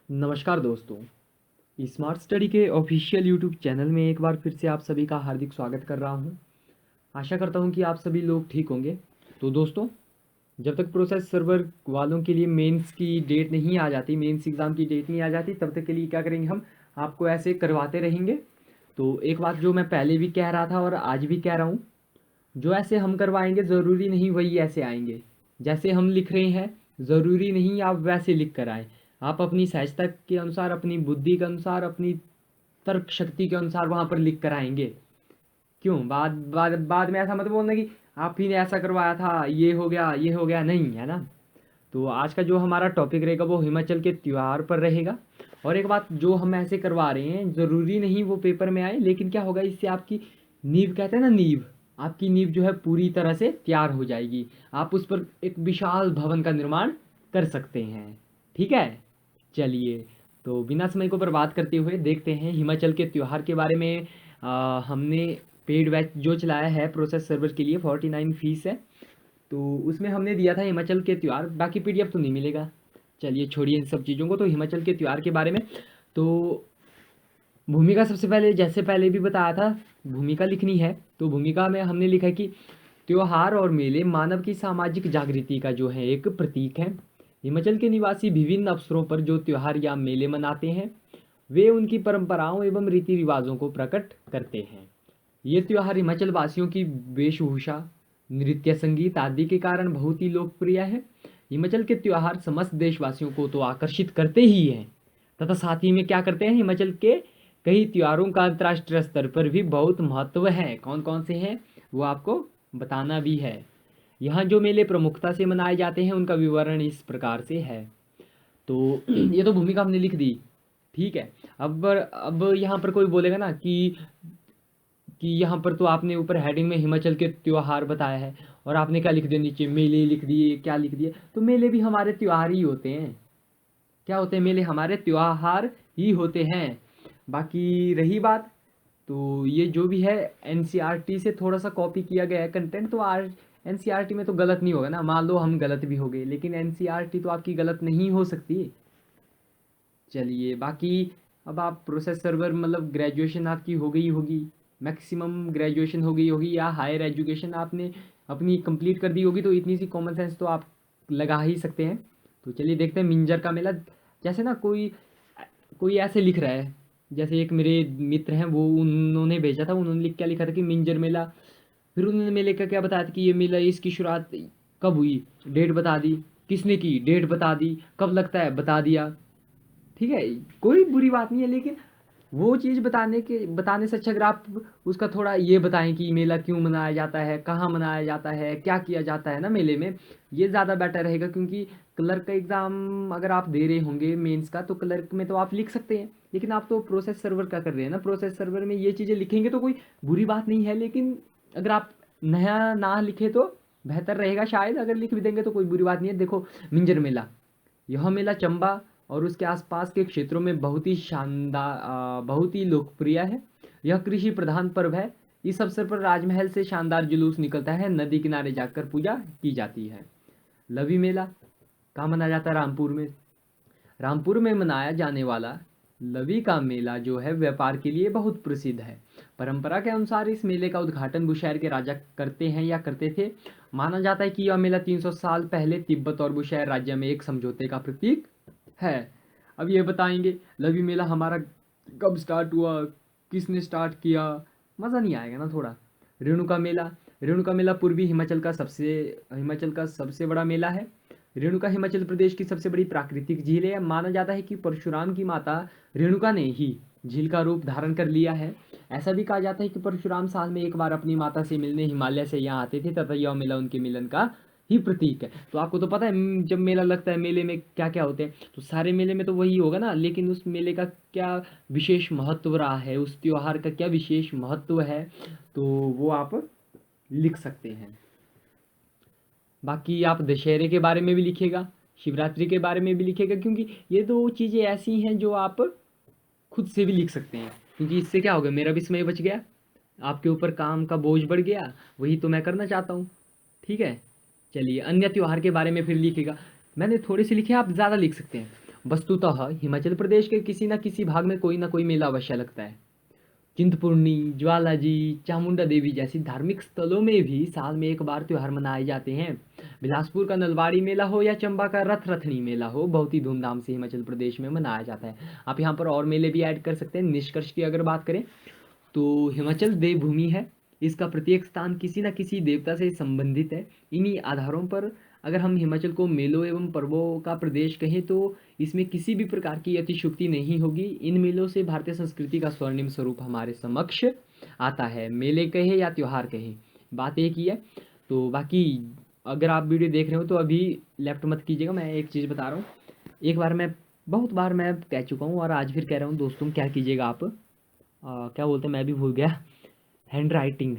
नमस्कार दोस्तों। Smart study के ऑफिशियल यूट्यूब चैनल में एक बार फिर से आप सभी का हार्दिक स्वागत कर रहा हूं। आशा करता हूं कि आप सभी लोग ठीक होंगे। तो दोस्तों, जब तक प्रोसेस सर्वर वालों के लिए मेंस की डेट नहीं आ जाती, मेंस एग्ज़ाम की डेट नहीं आ जाती, तब तक के लिए क्या करेंगे, हम आपको ऐसे करवाते रहेंगे। तो एक बात जो मैं पहले भी कह रहा था और आज भी कह रहा हूँ, जो ऐसे हम करवाएंगे ज़रूरी नहीं वही ऐसे आएंगे। जैसे हम लिख रहे हैं ज़रूरी नहीं आप वैसे लिख कर आए। आप अपनी सहजता के अनुसार, अपनी बुद्धि के अनुसार, अपनी तर्क शक्ति के अनुसार वहाँ पर लिख कर आएंगे। क्यों बाद में ऐसा मत बोलना कि आप ही ने ऐसा करवाया था, ये हो गया, नहीं है ना। तो आज का जो हमारा टॉपिक रहेगा वो हिमाचल के त्यौहार पर रहेगा। और एक बात, जो हम ऐसे करवा रहे हैं ज़रूरी नहीं वो पेपर में आए, लेकिन क्या होगा, इससे आपकी नींव, कहते हैं ना नींव, आपकी नींव जो है पूरी तरह से तैयार हो जाएगी। आप उस पर एक विशाल भवन का निर्माण कर सकते हैं। ठीक है, चलिए। तो बिना समय को बर्बाद करते हुए देखते हैं हिमाचल के त्यौहार के बारे में। हमने पेड बैच जो चलाया है प्रोसेस सर्वर के लिए, 49 फीस है। तो उसमें हमने दिया था हिमाचल के त्यौहार, बाकी पीडीएफ तो नहीं मिलेगा। चलिए छोड़िए इन सब चीज़ों को। तो हिमाचल के त्यौहार के बारे में, तो भूमिका सबसे पहले, जैसे पहले भी बताया था, भूमिका लिखनी है। तो भूमिका में हमने लिखा है कि त्योहार और मेले मानव की सामाजिक जागृति का जो है एक प्रतीक है। हिमाचल के निवासी विभिन्न अवसरों पर जो त्योहार या मेले मनाते हैं वे उनकी परंपराओं एवं रीति रिवाजों को प्रकट करते हैं। ये त्योहार हिमाचल वासियों की वेशभूषा, नृत्य, संगीत आदि के कारण बहुत ही लोकप्रिय है। हिमाचल के त्योहार समस्त देशवासियों को तो आकर्षित करते ही हैं, तथा साथ ही में क्या करते हैं, हिमाचल के कई त्योहारों का अंतर्राष्ट्रीय स्तर पर भी बहुत महत्व है। कौन कौन से हैं वो आपको बताना भी है। यहाँ जो मेले प्रमुखता से मनाए जाते हैं उनका विवरण इस प्रकार से है। तो ये तो भूमिका हमने लिख दी। ठीक है। अब यहाँ पर कोई बोलेगा ना कि यहाँ पर तो आपने ऊपर हेडिंग में हिमाचल के त्योहार बताया है और आपने क्या लिख दिया नीचे, मेले लिख दिए, क्या लिख दिए। तो मेले भी हमारे त्योहार ही होते हैं। क्या होते हैं, मेले हमारे त्योहार ही होते हैं। बाकी रही बात, तो ये जो भी है एनसीईआरटी से थोड़ा सा कॉपी किया गया है कंटेंट। तो आर एनसीईआरटी में तो गलत नहीं होगा ना, मान लो हम गलत भी हो गए, लेकिन एनसीईआरटी तो आपकी गलत नहीं हो सकती। चलिए बाकी, अब आप प्रोसेस सर्वर मतलब ग्रेजुएशन आपकी हो गई होगी, मैक्सिमम ग्रेजुएशन हो गई होगी, या हायर एजुकेशन आपने अपनी कंप्लीट कर दी होगी, तो इतनी सी कॉमन सेंस तो आप लगा ही सकते हैं। तो चलिए देखते हैं मिंजर का मेला। जैसे ना कोई कोई ऐसे लिख रहा है, जैसे एक मेरे मित्र हैं, वो उन्होंने भेजा था, उन्होंने क्या लिखा था कि मिंजर मेला। फिर उन्होंने मेले का क्या बताया था कि ये मेला, इसकी शुरुआत कब हुई, डेट बता दी, किसने की डेट बता दी, कब लगता है बता दिया। ठीक है, कोई बुरी बात नहीं है, लेकिन वो चीज़ बताने से अच्छा अगर आप उसका थोड़ा ये बताएं कि मेला क्यों मनाया जाता है, कहाँ मनाया जाता है, क्या किया जाता है ना मेले में, ये ज़्यादा बेटर रहेगा। क्योंकि क्लर्क का एग्ज़ाम अगर आप दे रहे होंगे मेंस का, तो क्लर्क में तो आप लिख सकते हैं, लेकिन आप तो प्रोसेस सर्वर का कर रहे हैं ना। प्रोसेस सर्वर में ये चीज़ें लिखेंगे तो कोई बुरी बात नहीं है, लेकिन अगर आप नया ना लिखे तो बेहतर रहेगा शायद। अगर लिख भी देंगे तो कोई बुरी बात नहीं है। देखो, मिंजर मेला, यह मेला चंबा और उसके आसपास के क्षेत्रों में बहुत ही शानदार, बहुत ही लोकप्रिय है। यह कृषि प्रधान पर्व है। इस अवसर पर राजमहल से शानदार जुलूस निकलता है, नदी किनारे जाकर पूजा की जाती है। लवी मेला कहाँ मनाया जाता है, रामपुर में। रामपुर में मनाया जाने वाला लवी का मेला जो है व्यापार के लिए बहुत प्रसिद्ध है। परंपरा के अनुसार इस मेले का उद्घाटन बुशहर के राजा करते हैं या करते थे। माना जाता है कि यह मेला 300 साल पहले तिब्बत और बुशहर राज्य में एक समझौते का प्रतीक है। अब ये बताएंगे लवी मेला हमारा कब स्टार्ट हुआ, किसने स्टार्ट किया, मज़ा नहीं आएगा ना थोड़ा। रेणुका मेला, रेणुका मेला पूर्वी हिमाचल का सबसे बड़ा मेला है। रेणुका हिमाचल प्रदेश की सबसे बड़ी प्राकृतिक झील है। माना जाता है कि परशुराम की माता रेणुका ने ही झील का रूप धारण कर लिया है। ऐसा भी कहा जाता है कि परशुराम साल में एक बार अपनी माता से मिलने हिमालय से यहाँ आते थे, तथा यह मेला उनके मिलन का ही प्रतीक है। तो आपको तो पता है जब मेला लगता है मेले में क्या क्या होते हैं, तो सारे मेले में तो वही होगा ना, लेकिन उस मेले का क्या विशेष महत्व रहा है, उस त्योहार का क्या विशेष महत्व है, तो वो आप लिख सकते हैं। बाकी आप दशहरे के बारे में भी लिखिएगा, शिवरात्रि के बारे में भी लिखिएगा, क्योंकि ये दो चीज़ें ऐसी हैं जो आप खुद से भी लिख सकते हैं। क्योंकि इससे क्या होगा, मेरा भी समय बच गया, आपके ऊपर काम का बोझ बढ़ गया, वही तो मैं करना चाहता हूँ। ठीक है, चलिए अन्य त्योहार के बारे में फिर लिखिएगा। मैंने थोड़े से लिखे, आप ज़्यादा लिख सकते हैं। वस्तुतः हिमाचल प्रदेश के किसी न किसी भाग में कोई ना कोई मेला अवश्य लगता है। चिंतपूर्णी, ज्वालाजी, चामुंडा देवी जैसी धार्मिक स्थलों में भी साल में एक बार त्योहार मनाए जाते हैं। बिलासपुर का नलवाड़ी मेला हो या चंबा का रथ रथनी मेला हो, बहुत ही धूमधाम से हिमाचल प्रदेश में मनाया जाता है। आप यहाँ पर और मेले भी ऐड कर सकते हैं। निष्कर्ष की अगर बात करें तो हिमाचल देवभूमि है। इसका प्रत्येक स्थान किसी न किसी देवता से संबंधित है। इन्हीं आधारों पर अगर हम हिमाचल को मेलों एवं पर्वों का प्रदेश कहें तो इसमें किसी भी प्रकार की अतिशयोक्ति नहीं होगी। इन मेलों से भारतीय संस्कृति का स्वर्णिम स्वरूप हमारे समक्ष आता है। मेले कहे या त्योहार कहे, बात एक ही है। तो बाकी अगर आप वीडियो देख रहे हो तो अभी लेफ्ट मत कीजिएगा, मैं एक चीज़ बता रहा हूँ। एक बार मैं बहुत बार मैं कह चुका हूँ और आज फिर कह रहा हूँ दोस्तों, क्या कीजिएगा आप, क्या बोलते हैं मैं भी भूल गया, हैंड राइटिंग।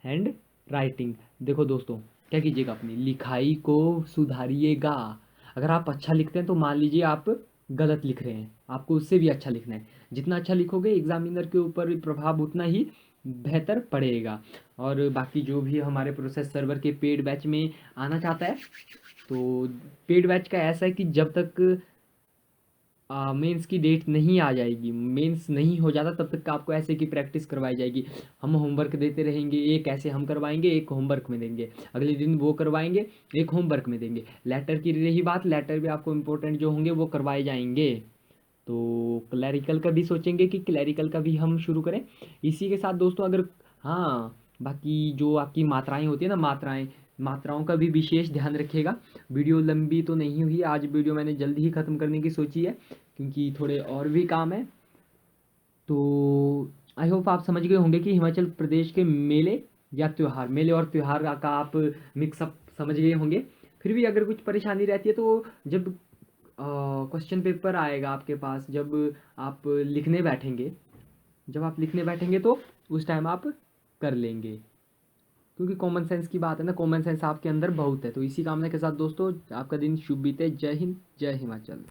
हैंड राइटिंग, देखो दोस्तों, क्या कीजिएगा, अपनी लिखाई को सुधारिएगा। अगर आप अच्छा लिखते हैं तो मान लीजिए आप गलत लिख रहे हैं, आपको उससे भी अच्छा लिखना है। जितना अच्छा लिखोगे एग्जामिनर के ऊपर भी प्रभाव उतना ही बेहतर पड़ेगा। और बाकी जो भी हमारे प्रोसेस सर्वर के पेड बैच में आना चाहता है, तो पेड बैच का ऐसा है कि जब तक मेंस की डेट नहीं आ जाएगी, मेंस नहीं हो जाता, तब तक का आपको ऐसे की प्रैक्टिस करवाई जाएगी। हम होमवर्क देते रहेंगे, एक ऐसे हम करवाएंगे, एक होमवर्क में देंगे, अगले दिन वो करवाएंगे, एक होमवर्क में देंगे। लेटर की रही बात, लेटर भी आपको इंपॉर्टेंट जो होंगे वो करवाए जाएंगे। तो क्लैरिकल का भी सोचेंगे कि क्लैरिकल का भी हम शुरू करें इसी के साथ दोस्तों। अगर हाँ, बाकी जो आपकी मात्राएं होती है ना, मात्राओं का भी विशेष ध्यान रखिएगा। वीडियो लंबी तो नहीं हुई आज, वीडियो मैंने जल्दी ही ख़त्म करने की सोची है क्योंकि थोड़े और भी काम है। तो आई होप आप समझ गए होंगे कि हिमाचल प्रदेश के मेले या त्यौहार, मेले और त्यौहार का आप मिक्सअप समझ गए होंगे। फिर भी अगर कुछ परेशानी रहती है तो जब क्वेश्चन पेपर आएगा आपके पास, जब आप लिखने बैठेंगे तो उस टाइम आप कर लेंगे, क्योंकि कॉमन सेंस की बात है ना, कॉमन सेंस आपके अंदर बहुत है। तो इसी कामना के साथ दोस्तों, आपका दिन शुभ बीते। जय हिंद, जय हिमाचल।